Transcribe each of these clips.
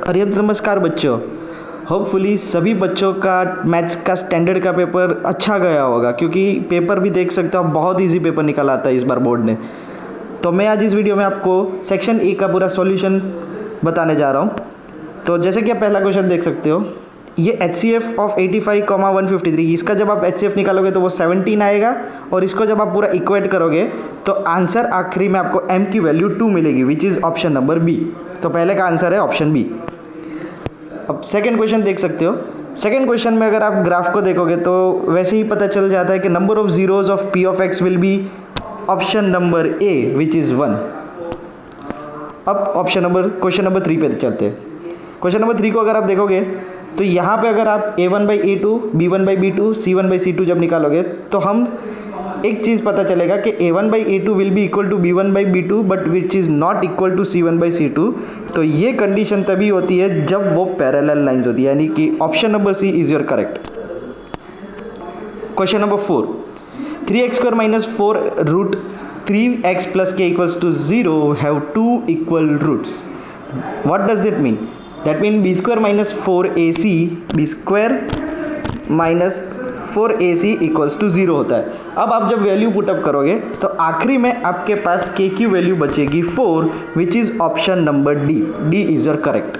अरे नमस्कार बच्चों, होपफुली सभी बच्चों का मैथ्स का स्टैंडर्ड का पेपर अच्छा गया होगा, क्योंकि पेपर भी देख सकते हो आप, बहुत इजी पेपर निकाला आता है इस बार बोर्ड ने। तो मैं आज इस वीडियो में आपको सेक्शन ए का पूरा सॉल्यूशन बताने जा रहा हूँ। तो जैसे कि आप पहला क्वेश्चन देख सकते हो, ये HCF ऑफ 85,153, इसका जब आप HCF निकालोगे तो वो 17 आएगा, और इसको जब आप पूरा इक्वेट करोगे तो आंसर आखिरी में आपको m की वैल्यू 2 मिलेगी, which is option number B. तो पहले का आंसर है ऑप्शन बी। अब सेकंड क्वेश्चन देख सकते हो। सेकंड क्वेश्चन में अगर आप ग्राफ को देखोगे तो वैसे ही पता चल जाता है कि number of zeros of p of x will be option number A, which is 1। अब क्वेश्चन नंबर 3 पे चलते हैं। क्वेश्चन नंबर 3 को अगर आप देखोगे तो यहाँ पे अगर आप a1/a2, b1/b2, c1/c2 जब निकालोगे तो हम एक चीज़ पता चलेगा कि a1/a2 will be equal to b1/b2 but which is not equal to c1/c2। तो ये कंडीशन तभी होती है जब वो पैरेलल लाइंस होती है, यानी कि option number C is your correct. Question number 4, 3x² minus 4 root 3x plus k equals to 0 have 2 equal roots. What does that mean? That mean b² minus 4ac, b² minus 4ac equals to 0 होता है। अब आप जब value put up करोगे तो आखिरी में आपके पास k की वैल्यू बचेगी 4, which is option number D. D is your correct.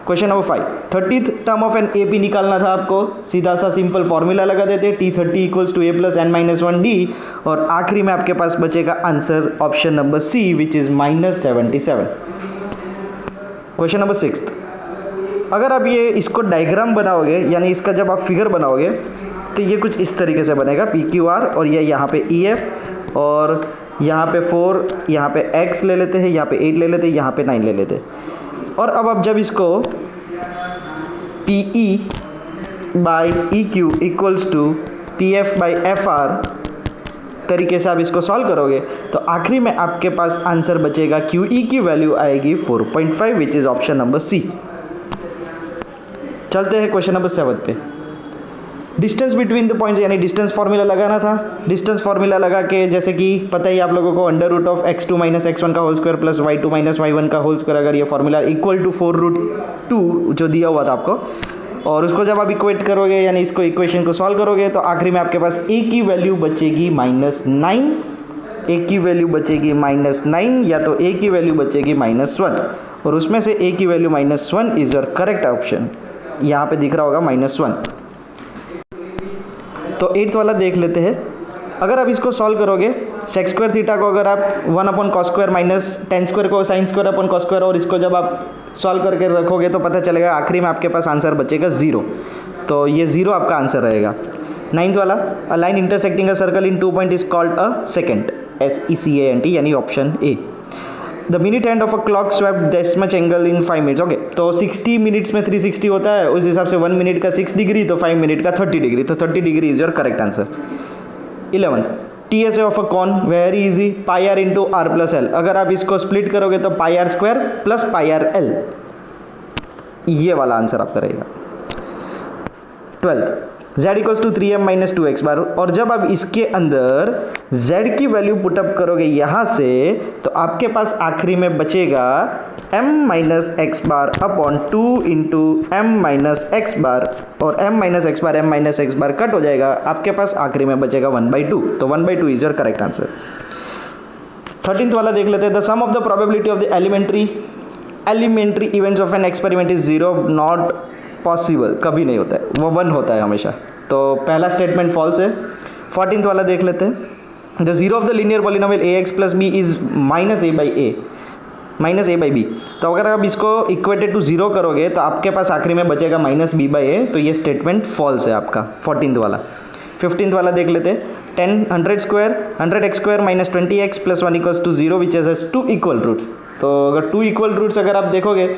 Question number 5, 30th term of an AP निकालना था आपको। सीधा सा सिंपल फॉर्मूला लगा देते, T30 equals to a plus n-1d, और आखिरी में आपके पास बचेगा answer option number C, which is -77। Question number 6, अगर आप ये इसको डायग्राम बनाओगे, यानी इसका जब आप फिगर बनाओगे तो ये कुछ इस तरीके से बनेगा, PQR, और ये यहाँ पे EF, और यहाँ पे 4, यहाँ पे X ले लेते हैं, यहाँ पे 8 ले लेते हैं, यहाँ पे 9 ले लेते हैं। और अब आप जब इसको PE by EQ equals to PF by FR तरीके से आप इसको सॉल्व करोगे तो आखिरी में आपके पास आंसर बचेगा, QE की वैल्यू आएगी 4.5, which is option number C. चलते हैं क्वेश्चन नंबर 7 पे। डिस्टेंस बिटवीन द पॉइंट्स, यानी डिस्टेंस फार्मूला लगाना था। डिस्टेंस फार्मूला लगा के, जैसे कि पता ही आप लोगों को, under root of x2 minus x1 का whole square plus y2 minus y1 का होल स्क्वायर, अगर ये फार्मूला इक्वल टू 4√2 जो दिया हुआ था आपको, और उसको जब आप इक्वेट करोगे, यानी इसको इक्वेशन को सॉल्व करोगे तो आखिरी में आपके पास a की वैल्यू बचेगी -9, a की वैल्यू बचेगी -9, या तो a की वैल्यू बचेगी -1, और उसमें से a की value -1 is your correct option. यहाँ पे दिख रहा होगा -1। तो 8th वाला देख लेते हैं। अगर आप इसको सॉल्व करोगे, sec स्क्वायर थीटा को अगर आप 1/cos square minus tan square को sin square upon cos square, और इसको जब आप सॉल्व करके रखोगे तो पता चलेगा आखिरी में आपके पास आंसर बचेगा 0। तो ये 0 आपका आंसर रहेगा। 9th वाला, a line intersecting a circle in 2 point is called a secant, SECANT, यानी option A. The minute hand of a clock swap this much angle in 5 minutes. Okay, तो 60 मिनट्स में 360 होता है, उस हिसाब से 1 मिनट का 6 डिग्री, तो 5 मिनट का 30 डिग्री, तो 30 degree is your correct answer. 11th, TSA of a cone, very easy, pi r into r plus l. अगर आप इसको स्प्लिट करोगे तो pi r square plus pi r l, ये वाला आंसर आपका रहेगा। 12th, z equals to 3m minus 2x bar, और जब आप इसके अंदर z की वैल्यू पुटअप करोगे यहाँ से तो आपके पास आखिरी में बचेगा m minus x bar upon 2 into m minus x bar, और m minus x bar cut हो जाएगा, आपके पास आखिरी में बचेगा 1/2। तो 1/2 is your correct answer. 13th वाला देख लेते हैं। The sum of the probability of the elementary events of an experiment is 0, not possible, कभी नहीं होता है, वो 1 होता है हमेशा। तो पहला स्टेटमेंट फॉल्स है। 14th वाला देख लेते हैं। The zero of the linear polynomial ax plus b is minus a by b। तो अगर आप इसको इक्वेटेड टू 0 करोगे तो आपके पास आखिरी में बचेगा -b/a, तो ये स्टेटमेंट फॉल्स है आपका 14th वाला। 15th वाला देख लेते हैं। 100x² minus 20x plus 1 equals to 0, which has 2 equal roots. तो अगर 2 इक्वल रूट्स अगर आप देखोगे,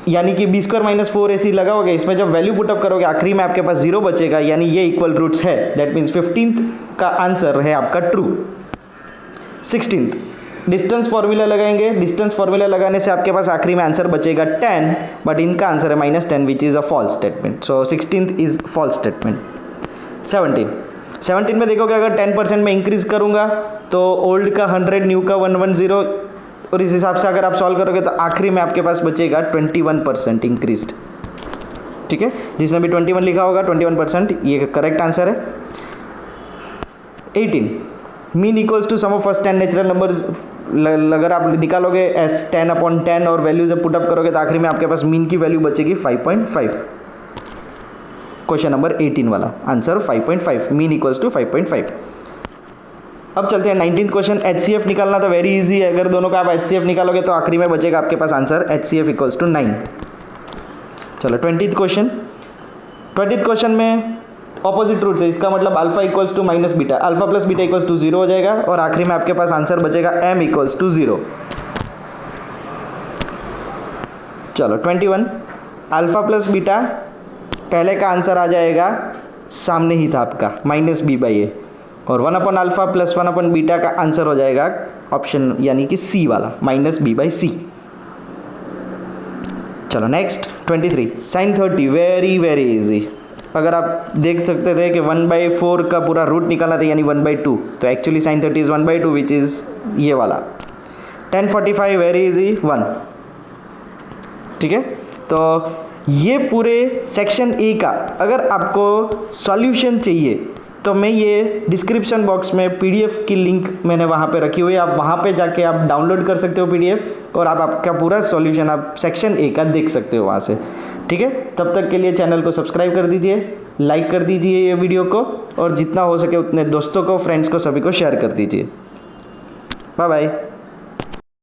यानी कि b² माइनस 4ac लगाओगे, इसमें जब वैल्यू पुटअप करोगे आखिरी में आपके पास 0 बचेगा, यानी ये इक्वल रूट्स है। दैट मीन्स 15th का आंसर है आपका ट्रू। 16th, डिस्टेंस फार्मूला लगाएंगे। डिस्टेंस फार्मूला लगाने से आपके पास आखिरी में आंसर बचेगा 10, बट इनका आंसर है -10, which is a false statement. So 16th is false statement. 17 में देखोगे, अगर 10% में इंक्रीज करूंगा तो ओल्ड का 100, न्यू का 110, और इस हिसाब से अगर आप सॉल्व करोगे तो आखिरी में आपके पास बचेगा 21% इंक्रीज्ड। ठीक है, जिसने भी 21 लिखा होगा 21%, ये करेक्ट आंसर है। 18 mean equals to sum of first 10 natural numbers. अगर आप निकालोगे एस 10/10 और वैल्यू जब पुटअप करोगे तो आखिरी में आपके पास मीन की वैल्यू बचेगी 5.5। क्वेश्चन नंबर 18 वाला आंसर 5.5, मीन इक्वल्स टू 5.5। अब चलते हैं 19th क्वेश्चन। HCF निकालना तो वेरी इजी है, अगर दोनों का आप HCF निकालोगे तो आखिरी में बचेगा आपके पास आंसर HCF इक्वल्स टू 9। चलो 20th क्वेश्चन। 20th क्वेश्चन में ऑपोजिट रूट है, इसका मतलब alpha equals to minus beta, alpha plus beta equals to 0 हो जाएगा और आखिरी में आपके पास आंसर बचेगा m इक्वल्स टू 0। चलो 21 अल्फा प्लस बीटा, पहले का आंसर आ जाएगा सामने ही था आपका -b/a, और 1 अल्फा प्लस 1 बीटा का आंसर हो जाएगा ऑप्शन यानी कि सी वाला -b/c। चलो next 23 sin 30, very very easy. अगर आप देख सकते थे कि 1/4 का पूरा रूट निकालना था यानी 1/2, तो actually sin 30 is 1/2 which is ये वाला। 1045 वेरी इजी 1। ठीक है, तो ये पूरे सेक्शन ए का अगर आपको सॉल्यूशन चाहिए तो मैं ये डिस्क्रिप्शन बॉक्स में पीडीएफ की लिंक मैंने वहाँ पे रखी हुई है, आप वहाँ पे जाके आप डाउनलोड कर सकते हो पीडीएफ और आप आपका पूरा सॉल्यूशन आप सेक्शन ए का देख सकते हो वहाँ से। ठीक है, तब तक के लिए चैनल को सब्सक्राइब कर दीजिए, लाइक कर दीजिए ये वीडियो को, और जितना हो सके उतने दोस्तों को, फ्रेंड्स को, सभी को शेयर कर दीजिए। Bye bye.